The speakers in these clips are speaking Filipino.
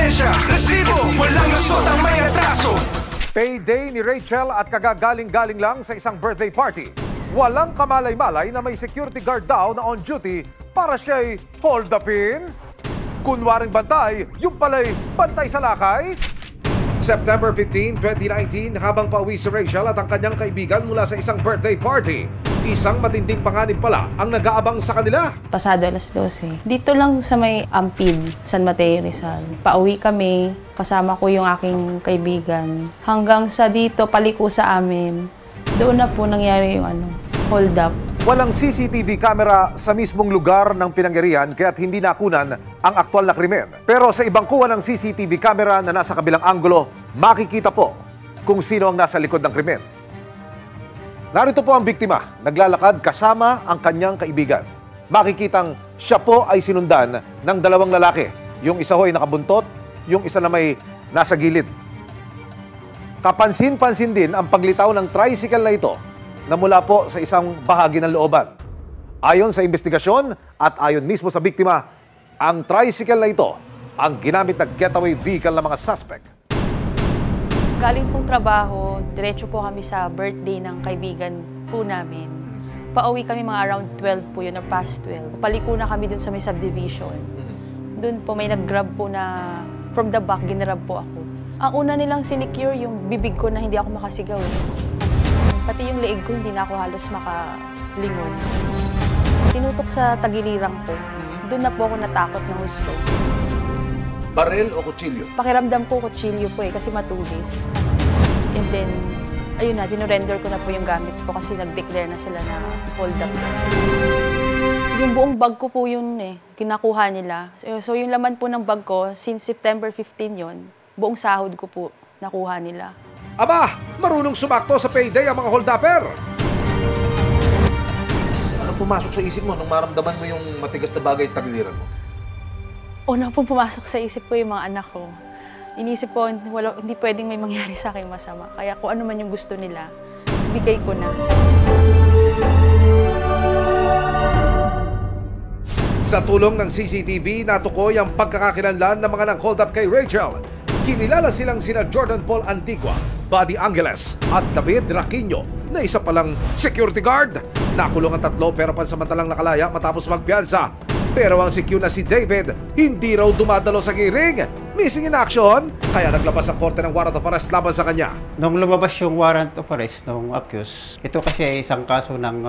ebidensya, resibo, walang lusot ang may atraso. Payday ni Rachel at kagagaling-galing lang sa isang birthday party. Walang kamalay-malay na may security guard daw na on duty para siya'y hold upin. Kunwaring bantay, yung pala'y bantay sa lakay. September 15, 2019, habang pauwi si Rachel at ang kanyang kaibigan mula sa isang birthday party, isang matinding panganib pala ang nag-aabang sa kanila. Pasado alas 12. Dito lang sa may Ampid, San Mateo, Rizal. Pauwi kami, kasama ko yung aking kaibigan. Hanggang sa dito, paliko sa amin. Doon na po nangyari yung hold up. Walang CCTV camera sa mismong lugar ng pinangyarihan kaya't hindi nakunan ang aktwal na krimen. Pero sa ibang kuha ng CCTV camera na nasa kabilang anggulo, makikita po kung sino ang nasa likod ng krimen. Narito po ang biktima, naglalakad kasama ang kanyang kaibigan. Makikitang siya po ay sinundan ng dalawang lalaki. Yung isa ho ay nakabuntot, yung isa na may nasa gilid. Kapansin-pansin din ang paglitaw ng tricycle na ito na mula po sa isang bahagi ng looban. Ayon sa investigasyon at ayon mismo sa biktima, ang tricycle na ito ang ginamit na getaway vehicle ng mga suspect. Galing pong trabaho, diretso po kami sa birthday ng kaibigan po namin. Pauwi kami mga around 12 po yun, or past 12. Paliko na kami dun sa may subdivision. Doon po may nag-grab po na from the back, ginrab po ako. Ang una nilang sinecure yung bibig ko na hindi ako makasigaw. Pati yung leeg ko, hindi na ako halos makalingon. Tinutok sa tagilirang ko. Doon na po ako natakot ng gusto. Baril o kutsilyo? Pakiramdam ko kutsilyo po kasi matulis. And then, ayun na, sinurrender ko na po yung gamit ko kasi nag-declare na sila na hold up. Yung buong bag ko po yun kinakuha nila. So yung laman po ng bag ko, since September 15 yon, buong sahod ko po nakuha nila. Aba, marunong sumakto sa payday ang mga hold-upper. Ano pumasok sa isip mo nung maramdaman mo yung matigas na bagay sa tagiliran mo? Una po pumasok sa isip ko yung mga anak ko. Inisip ko, hindi pwedeng may mangyari sa akin masama. Kaya kung ano man yung gusto nila, bigay ko na. Sa tulong ng CCTV, natukoy ang pagkakakilanlan ng mga nang-hold up kay Rachel. Kinilala silang sina Jordan Paul Antigua, Buddy Angeles at David Raquino na isa palang security guard. Nakulong ang tatlo pero pansamantalang nakalaya matapos magpiyansa. Pero ang CQ na si David hindi raw dumadalo sa hearing. Missing in action, kaya naglabas ang korte ng warrant of arrest laban sa kanya. Nung lumabas yung warrant of arrest ng accused, ito kasi ay isang kaso ng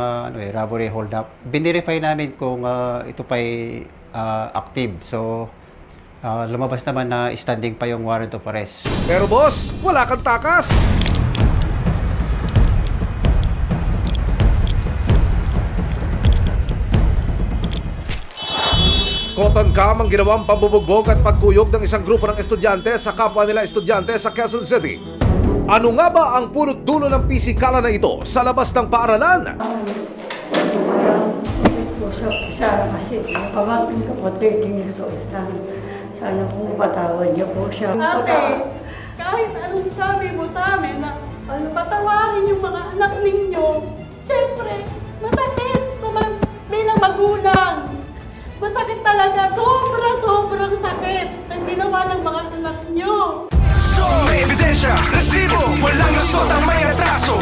robbery hold-up. Binirify namin kung ito pa'y active. So, lumabas naman na standing pa yung warrant of arrest. Pero boss, wala kang takas. Cotton cam ang ginawang pambubugbog at pagkuyog ng isang grupo ng estudyante sa kapwa nila estudyante sa Quezon City. Ano nga ba ang punot dulo ng pisikala na ito sa labas ng paaralan? Sana kasi, pamangkin ko po 13 years old. Sana po patawad niyo po siya. Ate, kahit anong sabi mo sa amin na patawarin yung mga anak ninyo, siyempre, masakit bilang magulang. Masakit talaga, sobrang sakit ang ginawa ng mga anak nyo. May ebidensya, resibo, walang lusot ang may atraso.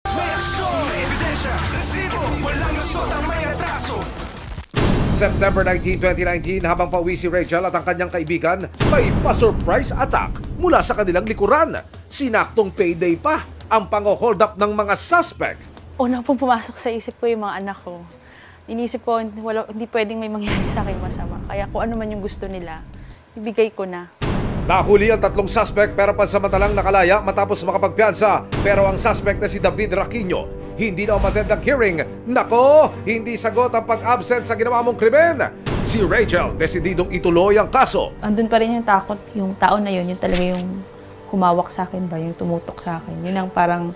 May ebidensya, resibo, walang lusot ang may atraso. September 19, 2019, habang pauwi si Rachel at ang kanyang kaibigan, may pa-surprise attack mula sa kanilang likuran. Sinaktong payday pa ang pang-hold up ng mga suspect. Una po pumasok sa isip ko yung mga anak ko. Inisip ko, hindi pwedeng may mangyari sa akin masama. Kaya kung ano man yung gusto nila, ibigay ko na. Nahuli ang tatlong suspect pero pansamantalang nakalaya matapos makapagpiyansa. Pero ang suspect na si David Raquino, hindi na umattend ang hearing. Nako, hindi sagot ang pag-absent sa ginawa mong krimen. Si Rachel, desididong ituloy ang kaso. Andun pa rin yung takot, yung tao na yun talaga yung humawak sa akin ba, yung tumutok sa akin. Yun ang parang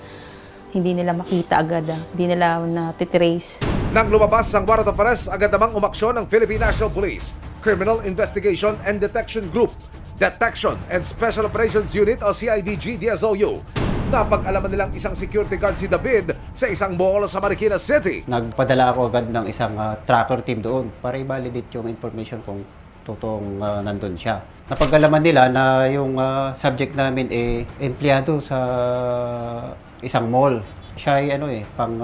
hindi nila makita agad, hindi nila na-trace. Nang lumabas ang warrant of arrest, agad namang umaksyon ng Philippine National Police, Criminal Investigation and Detection Group, Detection and Special Operations Unit o CIDG-DSOU. napag-alaman nilang isang security guard si David sa isang mall sa Marikina City. Nagpadala ako agad ng isang tracker team doon para i-validate yung information kung totoong nandun siya. Napag-alaman nila na yung subject namin empleyado sa isang mall. Siya ay pang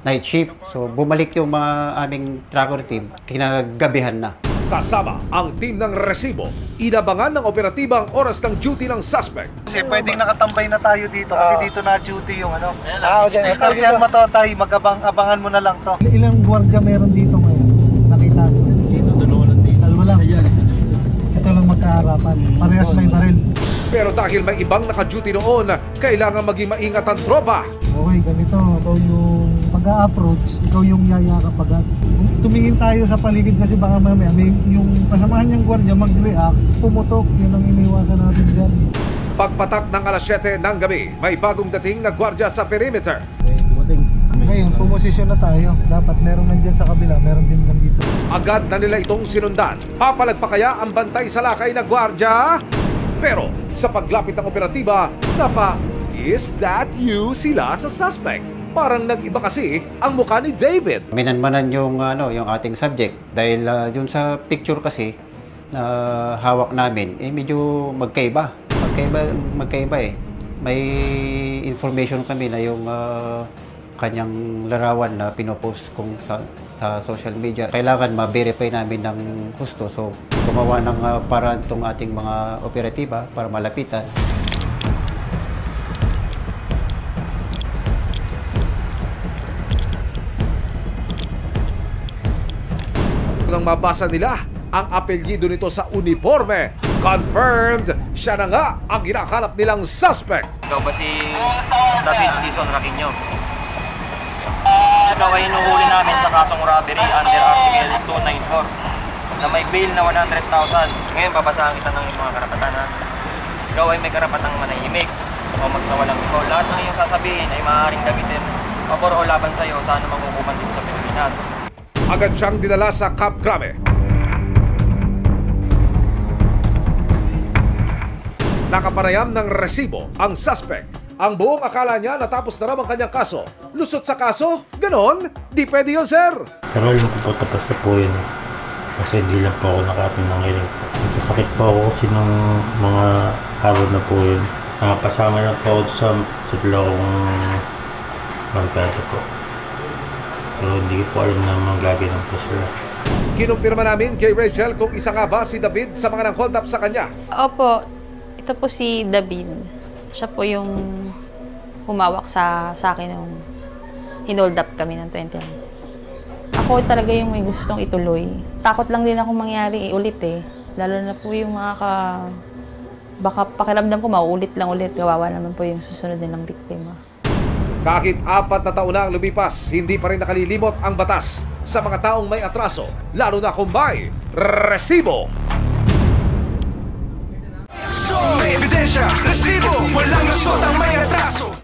night shift. So bumalik yung mga aming tracker team kinagabihan na. Kasama ang team ng Resibo, inabangan ng operatibang oras ng duty ng suspect. Kasi pwedeng nakatambay na tayo dito kasi dito na duty yung Diskartehan mo to tayo, mag-abangan mo na lang to. Ilang gwardiya meron dito ngayon? Nakita ko. Dito, dalawa lang dito. Dalawa lang. Ito lang magkaarapan. Parehas may baril. Pero dahil may ibang naka-duty noon, kailangan maging maingat ang tropa. Okay, ganito. Ikaw yung pag-a-approach, ikaw yung yayakap agad. Tumingin tayo sa paligid kasi baka mamaya may yung kasamahan niyang gwardiya mag-react, pumutok. Yun ang iniwasan natin dyan. Pagpatak ng alas 7 ng gabi, may bagong dating na gwardiya sa perimeter. Ngayon, pumosisyon na tayo. Dapat meron nandyan sa kabila, meron din nandito. Agad na nila itong sinundan. Papalag pa kaya ang bantay sa lakay na gwardiya? Pero sa paglapit ng operatiba, is that you sila sa suspect? Parang nag-iba kasi ang mukha ni David. Minanmanan yung ating subject dahil yung sa picture kasi na hawak namin medyo magkaiba. Magkaiba eh. May information kami na yung kanyang larawan na pinopost kung sa social media. Kailangan ma-verify namin ng gusto. So, gumawa ng paraan itong ating mga operatiba para malapitan. Nang mabasa nila ang apelyido nito sa uniforme, confirmed siya na nga ang hinahanap nilang suspect. Ikaw ba si David Dizon Raquinho? Ikaw ay inuhuli namin sa kasong robbery under Article 294 na may bail na 100,000. Ngayon babasahan kita ng mga karapatan ha. Ikaw ay may karapatang manahimik o magsawalang ikaw. Lahat ng iyong sasabihin ay maaaring gamitin pabor o laban sa iyo sa anumang hukuman dito sa Pilipinas. Agad siyang dinala sa Camp Crame. Nakapanayam ng Resibo ang suspect. Ang buong akala niya natapos na raw ang kanyang kaso. Lusot sa kaso? Ganon? Di pwede yun, sir. Pero alam ko po tapos na po yun eh. Kasi hindi lang po ako nakapin ng hearing po. Nagsasakit po ako kasi ng mga araw na po yun. Nakapasama na po ako sa dalawang barkada po. Pero hindi ko alam na magaganon po sila. Kinumpirma namin kay Rachel kung isa nga ba si David sa mga nang-hold up sa kanya. Opo, ito po si David. Siya po yung humawak sa akin nung hinold up kami ng 21. Ako talaga yung may gustong ituloy. Takot lang din ako mangyari ulit eh. Lalo na po yung baka pakiramdam ko mauulit lang ulit. Gawawa naman po yung susunod nilang biktima. Kahit 4 na taon na ang lumipas, hindi pa rin nakalilimot ang batas sa mga taong may atraso, lalo na kung may resibo. May ebidensya, resibo, walang lusot ang may atraso.